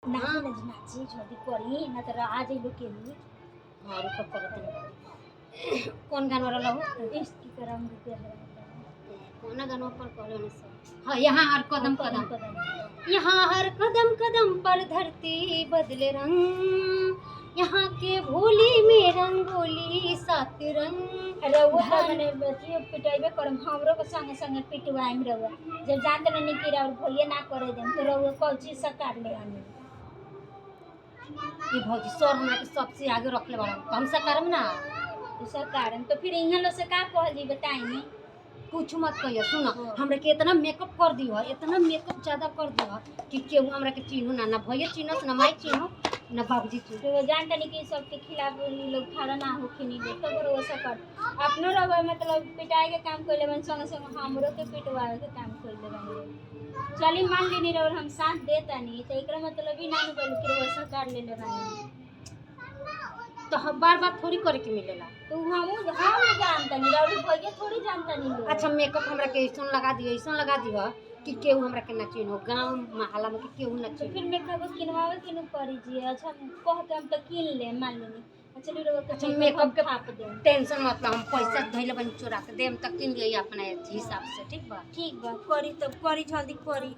नाची नाची छोटी करी ना तर आज लोग के लिए और कब करत कौन गाना वाला हो इसकी करम रुपया है कौन गाना पर करो न सब हां यहाँ हर कदम कदम कदम यहाँ हर कदम कदम पर धरती बदले रंग यहाँ के भोली में रंगोली सात रंग अरे वो तो मैंने बच्ची पिटाइबे करम हमरो के संगे संगे पिटवाइम रहुआ जब जानते नहीं कि और भैया ना करे देम तो रहुआ कौन चीज से काट ले हमें ये भौजी सर हमरा के सबसे आगे रखले बड़ा हम से करम ना दूसरा कारण तो फिर यहाँ लोग से का कहल जी बताई कुछ मत कहियो सुन हमरा के इतना मेकअप कर दियो इतना मेकअप ज्यादा कर दियो कि केहू हमरा के चिन्हू ना भैया चिन्हस ना माई चिन्हो ना बाबूजी चिन्हो तो वो जानते नहीं कि सबके खिलाफ लोग खड़ा ना हो खिनी ले तो वो वैसा कर अपनो रहुआ मतलब पिटाई के काम कर ले मन संगे संगे हमरो के पिटवाए के काम कर ले बन चली मान लेनी और हम साथ देता नहीं तो एकरा मतलब ही ना बोल कि वैसा कर ले रानी तो हम बार बार थोड़ी करे के मिलेला तो हम जानता नहीं और भैया थोड़ी जानता नहीं लोग अच्छा मेकअप हमरा के ऐसा लगा दियो कि केहू हमरा के ना चिन्हो गांव मोहल्ला में केहू ना तो चिन्हो फिर मेकअप किनवावे किनु पड़ी जी अच्छा कह के हम तो किन ले मान लेनी अच्छा लो अच्छा के मेकअप के छाप दे टेंशन मत लो हम पैसा धइले बन चोरा के देम तक किन लियो अपने हिसाब से ठीक बा करी तो करी जल्दी करी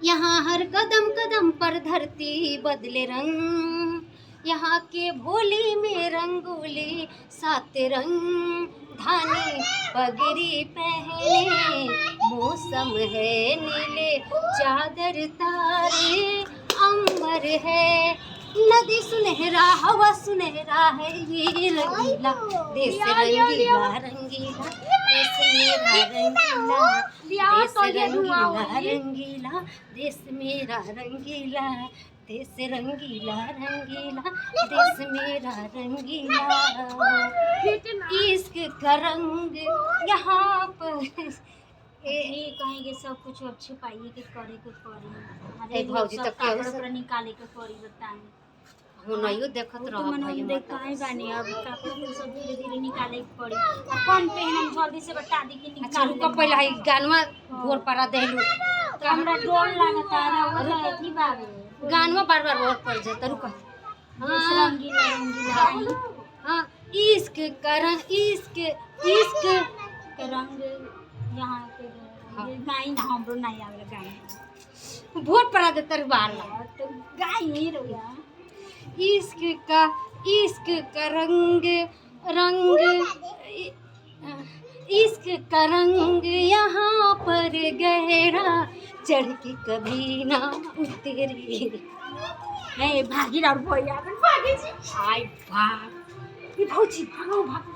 यहाँ हर कदम कदम पर धरती बदले रंग यहाँ के भोली में रंगोली सात रंग धानी पगड़ी पहने मौसम है नीले चादर तारे अंबर है नदी सुनहरा हवा सुनहरा है ये रंगीला देश रंगीला रंगीला देश मेरा रंगीला देश रंगीला रंगीला देश मेरा रंगीला देश रंगीला रंगीला देश मेरा रंगीला इश्क का रंग यहाँ पर ये कहेंगे सब कुछ अब छुपाइए के करे के पड़ी ए भौजी तो केहू से निकाले के पड़ी बताएं हो नहीं देखत रह तो मन हम देख काहे बानी अब कपड़ा के सब धीरे धीरे निकाले के पड़ी अब कौन पहनम जल्दी से बता दी कि अच्छा निकाल रुको पहले है गानवा भोर पड़ा देलू तो हमरा डोल लागता है वो इतनी बाबे गानवा बार बार भोर पड़ जाता रुको रंगीला रंगीला हाँ इश्क करन इश्क इश्क के रंग यहाँ पे गाई हमरो नहीं आवे गाई भोर पड़ा देता रे बार तो गाई नहीं रहुआ इश्क का रंग रंग इश्क का रंग यहाँ पर गहरा चढ़ के कभी ना उतरी ए भागी और भैया भागी जी हाय भाग ये भौजी भागो भागो